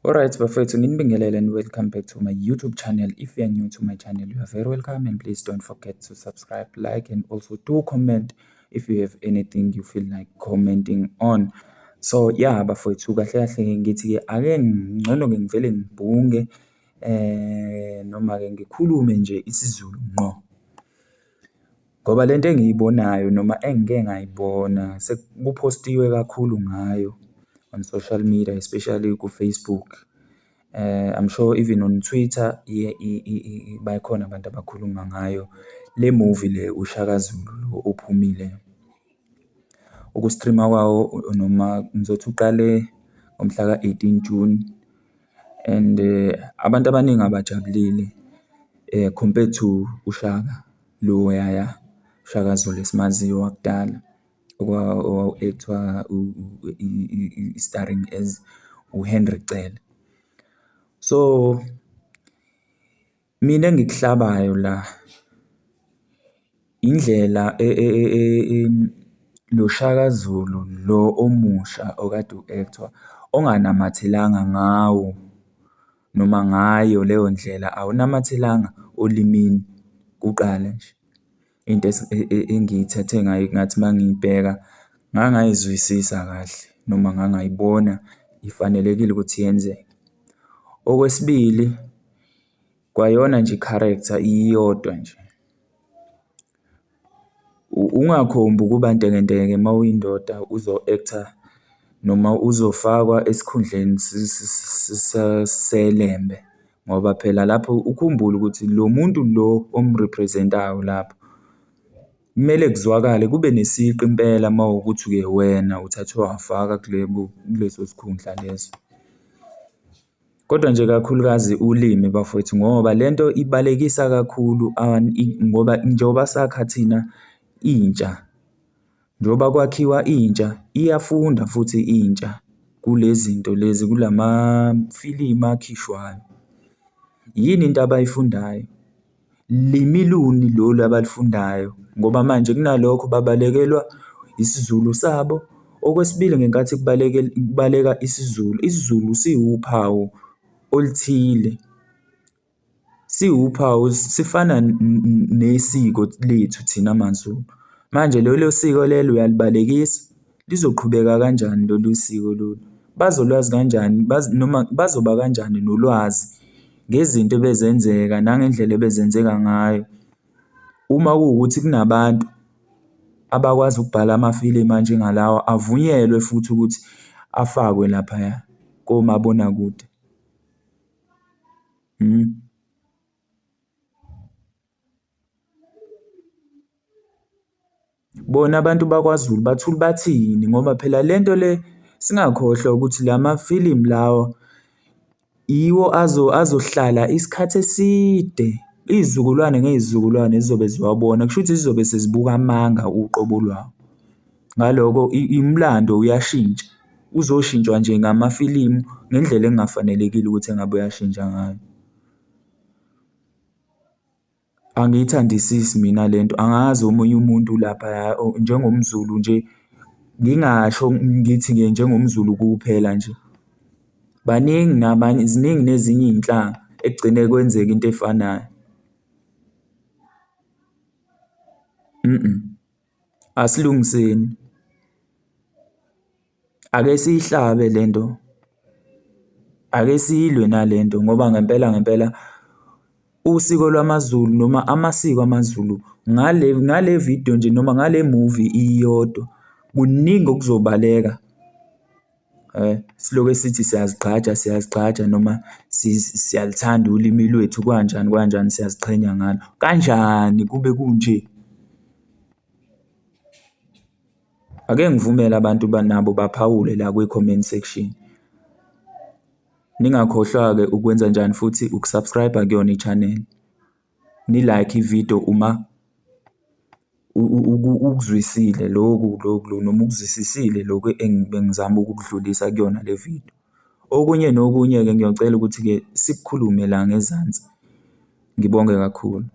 Alright, bafethu nginibingelele and welcome back to my YouTube channel. If you are new to my channel, you are very welcome and please don't forget to subscribe, like and also do comment if you have anything you feel like commenting on. So yeah, bafethu kahle kahle ngithi ake ngcono ke ngivele ngibhunge noma ke ngikhulume nje isiZulu ngqo. Ngoba lento engiyibonayo noma engike ngayibona sekuphostiwe kakhulu ngayo on social media, especially ku-Facebook. I'm sure even on Twitter bakhona abantu abakhuluma ngayo le movie le uShaka Zulu lo ophumile. Uku-streama kwawo noma ngizothi uqale ngomhla ka-18 June and abantu abaningi abajabulile compared to uShaka lo yaya uShaka Zulu esimaziyo wakudala owawu-actwa starring as uHenry Cele. So mina engikuhlabayo la indlela lo Shaka Zulu lo omusha okade u-actwa onganamathelanga ngawo noma ngayo leyo ndlela awunamathelanga olimini kuqala nje. Into engiyithathe ngayo ngathi mangiyibheka ngangayizwisisa kahle noma ngangayibona ifanelekile ukuthi yenzeke. Okwesibili, kwayona nje i-character iyodwa nje. Ungakhombi ukuba ntekenteke uma uyindoda uzo-actor noma uzofakwa esikhundleni seLembe ngoba phela lapho ukhumbule ukuthi lo muntu lo omrepresent-ayo lapho kumele kuzwakale kube nesiqi impela uma wukuthi-ke wena uthathwe wafaka kuleso sikhundla leso. Kodwa nje kakhulukazi ulimi bafowethu ngoba lento ibalekisa kakhulu ngoba njengoba sakha thina intsha, njengoba kwakhiwa intsha iyafunda futhi intsha kulezi zinto lezi kulamafilimu akhishwayo. Yini into abayifundayo? Limi luni lolu abalifundayo ngoba manje kunalokho babalekelwa isiZulu sabo. Okwesibili, ngenkathi kubaleka isiZulu, isiZulu siwuphawu oluthile, siwuphawu, sifana nesiko lethu thina maZulu. Manje lolo siko lelo uyalibalekisa, lizoqhubeka kanjani lolu siko lolu? Bazolwazi kanjani noma bazoba kanjani nolwazi ngezinto ebezenzeka nangendlela ebezenzeka ngayo uma kuwukuthi kunabantu abakwazi ukubhala amafilimu anjengalawa avunyelwe futhi ukuthi afakwe laphaya komabonakude. Bona abantu bakwaZulu bathini ngoba phela lento le singakhohlwa ukuthi lamafilimu lawa yiwo azohlala isikhathi eside. Izizukulwane ngezizukulwane zizobe ziwabona, kusho ukuthi zizobe sezibuka amanga uqobo lwawo. Ngaloko imlando uyashintsha, uzoshintshwa nje ngamafilimu ngendlela engafanelekile ukuthi engabe uyashintsha ngayo. Angiyithandisisi mina lento, angazi omunye umuntu laphaya njengomZulu nje, ngingasho ngithi-ke njengomZulu kuphela nje. Baningi nabanye, ziningi nezinye iy'nhlanga ekugcine kwenzeka into efanayo. Asilungiseni. Ake siyihlabe lento, ake siyilwe nalento ngoba ngempela usiko lwamaZulu noma amasiko amaZulu ngale video nje noma ngale movie iyodwa kuningi okuzobaleka. Siloke sithi siyazigqaja noma siyalithanda ulimi lwethu kanjani siyaziqhenya ngalo. Kanjani kube kunje? Ake ngivumele abantu nabo baphawule la kwi-comment section. Ningakhohlwa-ke ukwenza njani futhi ukusubscribe kuyona i-channel. Ni-like ividiyo uma ukuzwisile lokhu noma ukuzwisisile lokhu engizama ukukudlulisa kuyona le video. Okunye nokunye-ke ngiyocela ukuthi-ke sikukhulume la ngezansi. Ngibonge kakhulu.